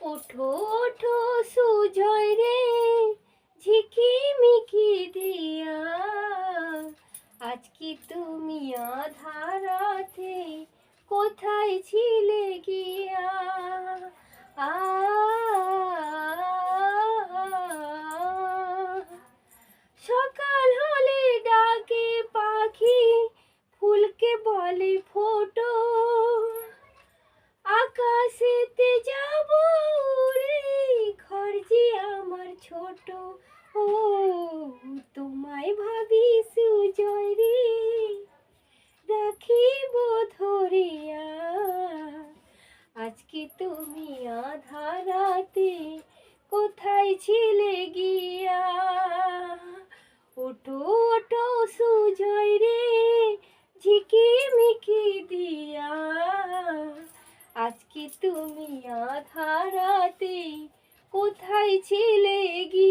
ওঠো ওঠো সুজয় রে, ঝিকিমিকি দিয়া, আজ কি তুমি আধারাতে কোথায় ছিলে গিয়া? আ সকাল হলে ডাকে পাখি, ফুলকে বলে ফোটো, আকাশেতে যাব উড়ে, ঘর যে আমার ছোট। ও তোমায় ভাবি সুজয় রে, রাখিব ধরিয়া, আজকে তুমি আধারাতে কোথায় ছিলে গিয়া? ওঠো ওঠো সুজয় রে, ঝিকিমিকি দিয়া, আজকে তুমি আধারাতে কোথায় ছিলে গিয়া?